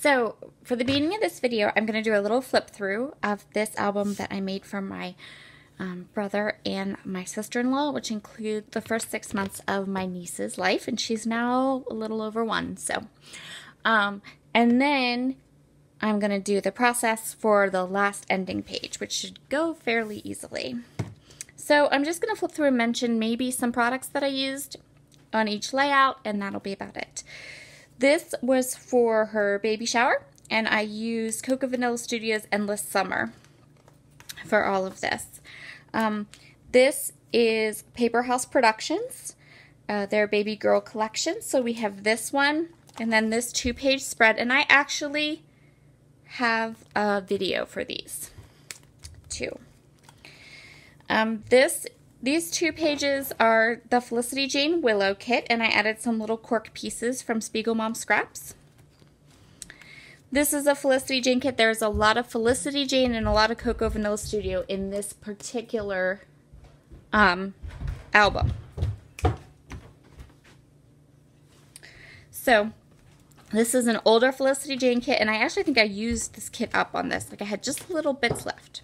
So for the beginning of this video, I'm going to do a little flip through of this album that I made for my brother and my sister-in-law, which include the first 6 months of my niece's life, and she's now a little over 1. So, and then I'm going to do the process for the last ending page, which should go fairly easily. So I'm just going to flip through and mention maybe some products that I used on each layout, and that'll be about it. This was for her baby shower, and I used Cocoa Vanilla Studios Endless Summer for all of this. This is Paper House Productions, their baby girl collection. So we have this one, and then this 2-page spread, and I actually have a video for these too. These 2 pages are the Felicity Jane Willow kit, and I added some little cork pieces from Spiegel Mom Scraps. This is a Felicity Jane kit. There's a lot of Felicity Jane and a lot of Cocoa Vanilla Studio in this particular album. So this is an older Felicity Jane kit, and I actually think I used this kit up on this. Like, I had just little bits left.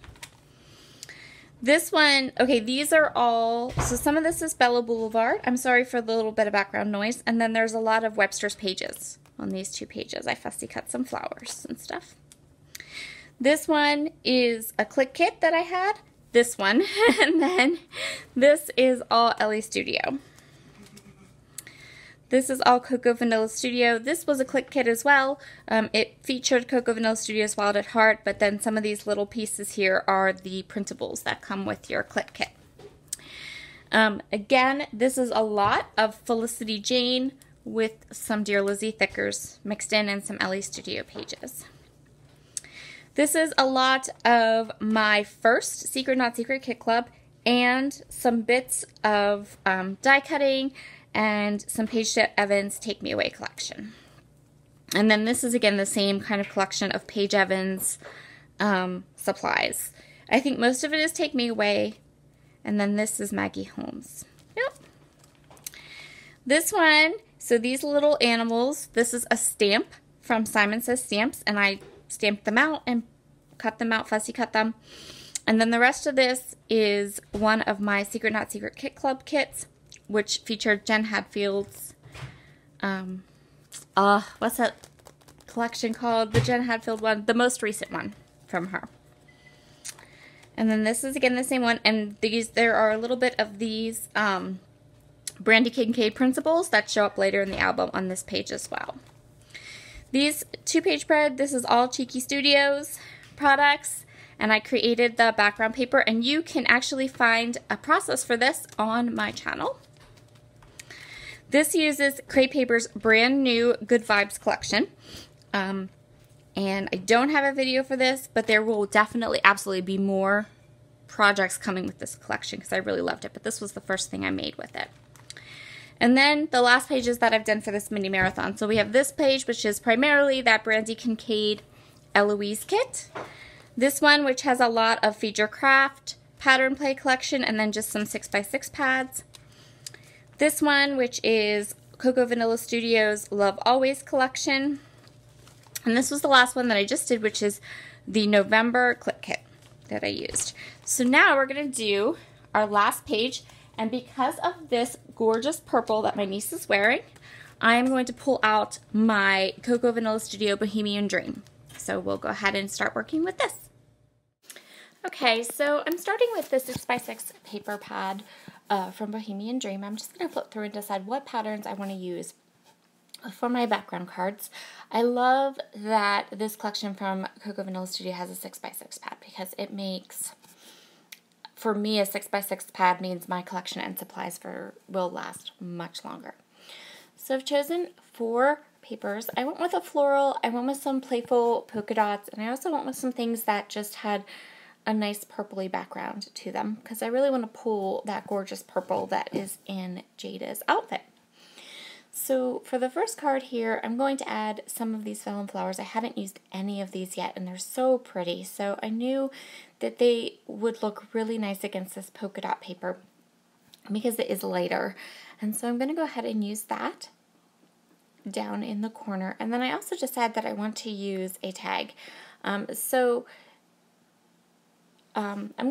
This one, okay, these are all, so some of this is Bella Boulevard. I'm sorry for the little bit of background noise. And then there's a lot of Webster's pages on these 2 pages. I fussy cut some flowers and stuff. This one is a click kit that I had. This one. And then this is all Ellie Studio. This is all Cocoa Vanilla Studio. This was a click kit as well. It featured Cocoa Vanilla Studio's Wild at Heart, but then some of these little pieces here are the printables that come with your click kit. Again, this is a lot of Felicity Jane with some Dear Lizzie thickers mixed in and some Ellie Studio pages. This is a lot of my first Secret Not Secret Kit Club and some bits of die cutting and some Paige Evans Take Me Away collection. And then this is again the same kind of collection of Paige Evans supplies. I think most of it is Take Me Away, and then this is Maggie Holmes. Yep. This one, so these little animals, this is a stamp from Simon Says Stamps, and I stamped them out and cut them out, fussy cut them. And then the rest of this is one of my Secret Not Secret Kit Club kits, which featured Jen Hadfield's, what's that collection called? The Jen Hadfield one, the most recent one from her. And then this is again the same one, and there are a little bit of these Brandy Kincaid principles that show up later in the album on this page as well. These 2-page spread, this is all Cheeky Studios products, and I created the background paper, and you can actually find a process for this on my channel. This uses Crate Paper's brand new Good Vibes collection. And I don't have a video for this, but there will definitely, absolutely be more projects coming with this collection because I really loved it. But this was the first thing I made with it. And then the last pages that I've done for this mini marathon. So we have this page, which is primarily that Brandy Kincaid Eloise kit. This one, which has a lot of feature craft, pattern play collection, and then just some 6x6 pads. This one, which is Cocoa Vanilla Studios Love Always collection. And this was the last one that I just did, which is the November clip kit that I used. So now we're going to do our last page. And because of this gorgeous purple that my niece is wearing, I am going to pull out my Cocoa Vanilla Studio Bohemian Dream. So we'll go ahead and start working with this. Okay, so I'm starting with the 6x6 paper pad from Bohemian Dream. I'm just going to flip through and decide what patterns I want to use for my background cards. I love that this collection from Cocoa Vanilla Studio has a 6x6 pad because it makes, for me, a 6x6 pad means my collection and supplies will last much longer. So I've chosen 4 papers. I went with a floral, I went with some playful polka dots, and I also went with some things that just had a nice purpley background to them because I really want to pull that gorgeous purple that is in Jada's outfit. So for the first card here, I'm going to add some of these Fell Flowers. I haven't used any of these yet, and they're so pretty. So I knew that they would look really nice against this polka dot paper because it is lighter. And so I'm going to go ahead and use that. down in the corner. And then I also decided that I want to use a tag. I'm going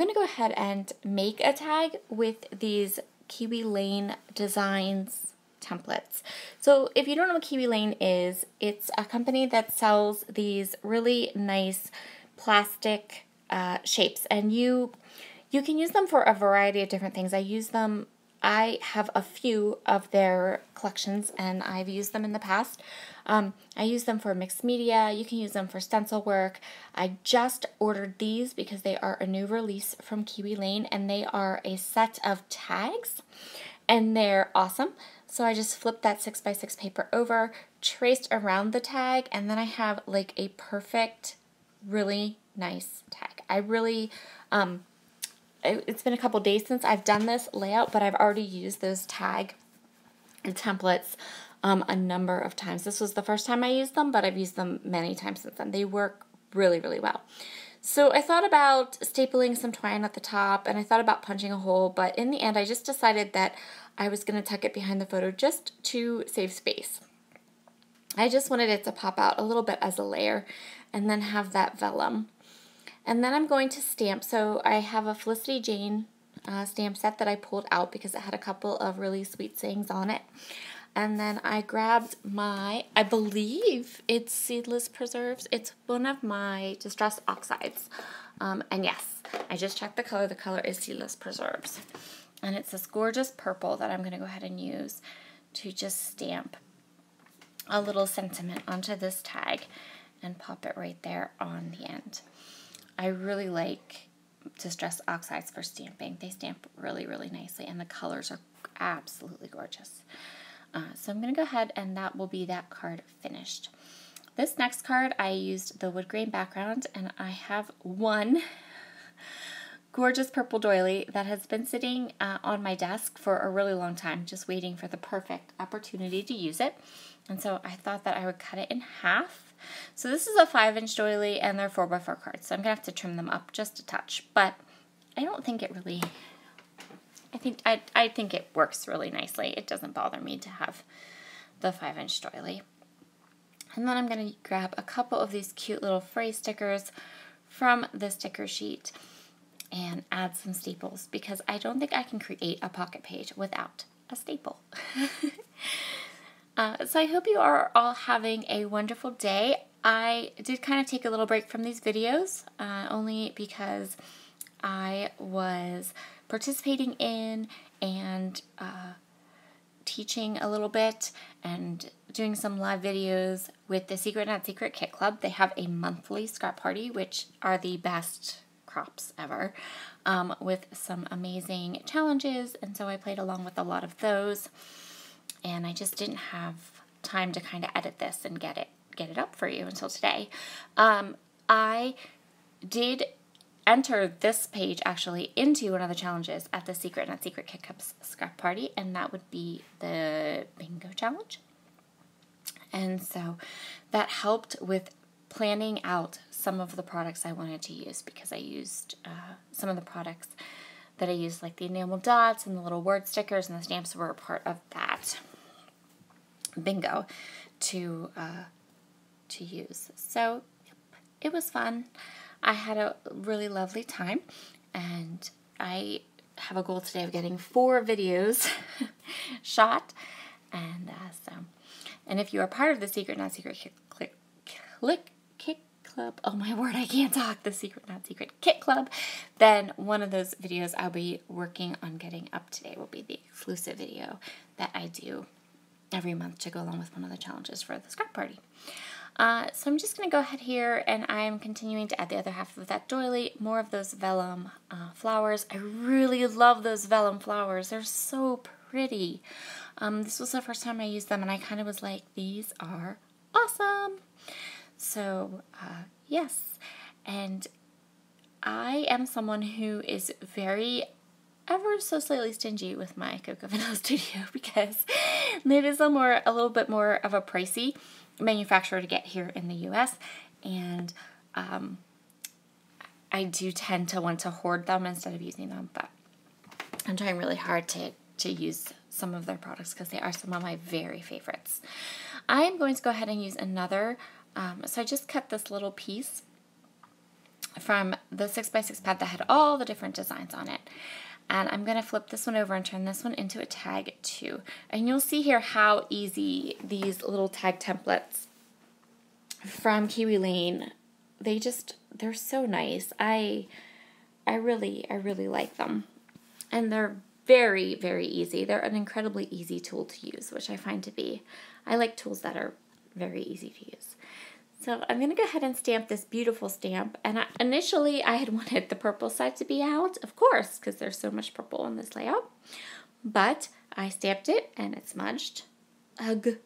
to go ahead and make a tag with these Kiwi Lane Designs templates. So if you don't know what Kiwi Lane is, it's a company that sells these really nice plastic shapes, and you can use them for a variety of different things. I have a few of their collections, and I've used them in the past. I use them for mixed media. You can use them for stencil work. I just ordered these because they are a new release from Kiwi Lane, and they are a set of tags, and they're awesome. So I just flipped that 6x6 paper over, traced around the tag, and then I have like a perfect, really nice tag. I really, it's been a couple days since I've done this layout, but I've already used those tag templates a number of times. This was the first time I used them, but I've used them many times since then. They work really, really well. So I thought about stapling some twine at the top, and I thought about punching a hole, but in the end I just decided that I was going to tuck it behind the photo just to save space. I just wanted it to pop out a little bit as a layer and then have that vellum. And then I'm going to stamp. So I have a Felicity Jane stamp set that I pulled out because it had a couple of really sweet sayings on it. And then I grabbed my, I believe it's Seedless Preserves. It's one of my Distress Oxides. And yes, I just checked the color. The color is Seedless Preserves. And it's this gorgeous purple that I'm going to go ahead and use to just stamp a little sentiment onto this tag and pop it right there on the end. I really like Distress Oxides for stamping. They stamp really, really nicely, and the colors are absolutely gorgeous. So I'm going to go ahead, and that will be that card finished. This next card, I used the wood grain background, and I have one gorgeous purple doily that has been sitting on my desk for a really long time, just waiting for the perfect opportunity to use it. And so I thought that I would cut it in half. So this is a 5-inch doily, and they're 4x4 cards, so I'm going to have to trim them up just a touch, but I don't think it really, I think it works really nicely. It doesn't bother me to have the 5-inch doily. And then I'm going to grab a couple of these cute little phrase stickers from the sticker sheet and add some staples, because I don't think I can create a pocket page without a staple. So I hope you are all having a wonderful day. I did kind of take a little break from these videos, only because I was participating in and teaching a little bit and doing some live videos with the Secret Not Secret Kit Club. They have a monthly scrap party, which are the best crops ever, with some amazing challenges, and so I played along with a lot of those, and I just didn't have time to kind of edit this and get it up for you until today. I did enter this page actually into one of the challenges at the Secret Not Secret Kit Club scrap party, and that would be the bingo challenge. And so that helped with planning out some of the products I wanted to use, because I used some of the products that I used, like the enamel dots and the little word stickers and the stamps, were a part of that bingo to use. So it was fun. I had a really lovely time, and I have a goal today of getting 4 videos shot, and and if you are part of the Secret Not Secret Kit Club, oh my word, I can't talk, the Secret Not Secret Kit Club, then one of those videos I'll be working on getting up today will be the exclusive video that I do every month to go along with one of the challenges for the scrap party. So I'm just going to go ahead here, and I'm continuing to add the other half of that doily, more of those vellum flowers. I really love those vellum flowers. They're so pretty. This was the first time I used them, and I kind of was like, these are awesome. So, yes, and I am someone who is very ever so slightly stingy with my Cocoa Vanilla Studio, because it is a little bit more of a pricey manufacturer to get here in the US, and I do tend to want to hoard them instead of using them, but I'm trying really hard to use some of their products because they are some of my very favorites. I'm going to go ahead and use another, so I just cut this little piece from the 6x6 pad that had all the different designs on it. And I'm going to flip this one over and turn this one into a tag too. And you'll see here how easy these little tag templates from Kiwi Lane, they're so nice. I really like them. And they're very, very easy. They're an incredibly easy tool to use, which I find to be. I like tools that are very easy to use. So I'm going to go ahead and stamp this beautiful stamp. And initially I had wanted the purple side to be out, of course, because there's so much purple in this layout. But I stamped it and it smudged. Ugh.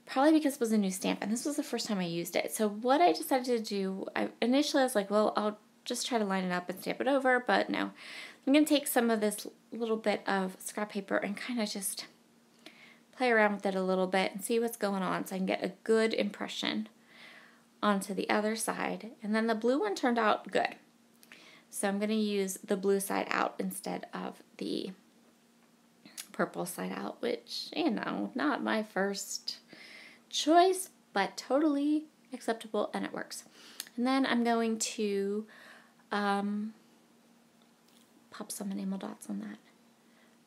Probably because it was a new stamp, and this was the first time I used it. So what I decided to do, initially I was like, well, I'll just try to line it up and stamp it over, but no. I'm going to take some of this little bit of scrap paper and kind of just play around with it a little bit and see what's going on so I can get a good impression onto the other side. And then the blue one turned out good. So I'm going to use the blue side out instead of the purple side out, which, you know, not my first choice, but totally acceptable, and it works. And then I'm going to pop some enamel dots on that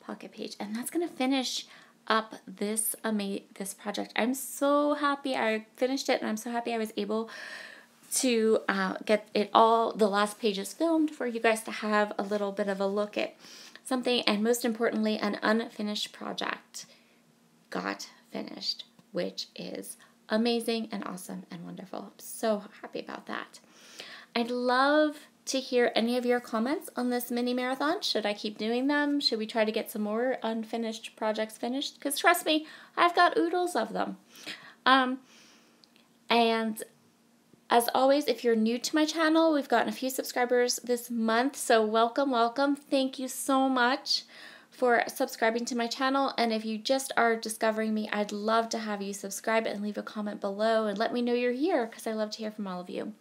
pocket page, and that's going to finish up this project. I'm so happy I finished it, and I'm so happy I was able to get it all, the last pages filmed for you guys to have a little bit of a look at something, and most importantly, an unfinished project got finished, which is amazing and awesome and wonderful. I'm so happy about that. I'd love to hear any of your comments on this mini marathon. Should I keep doing them? Should we try to get some more unfinished projects finished? Because trust me, I've got oodles of them. And as always, if you're new to my channel, we've gotten a few subscribers this month, so welcome, welcome. Thank you so much for subscribing to my channel, and if you just are discovering me, I'd love to have you subscribe and leave a comment below and let me know you're here, because I love to hear from all of you.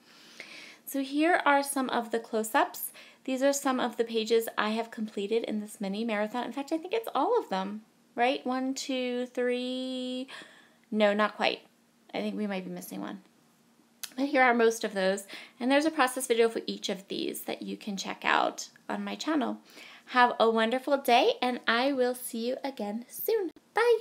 So here are some of the close-ups. These are some of the pages I have completed in this mini marathon. In fact, I think it's all of them, right? 1, 2, 3, no, not quite. I think we might be missing one. But here are most of those, and there's a process video for each of these that you can check out on my channel. Have a wonderful day, and I will see you again soon. Bye!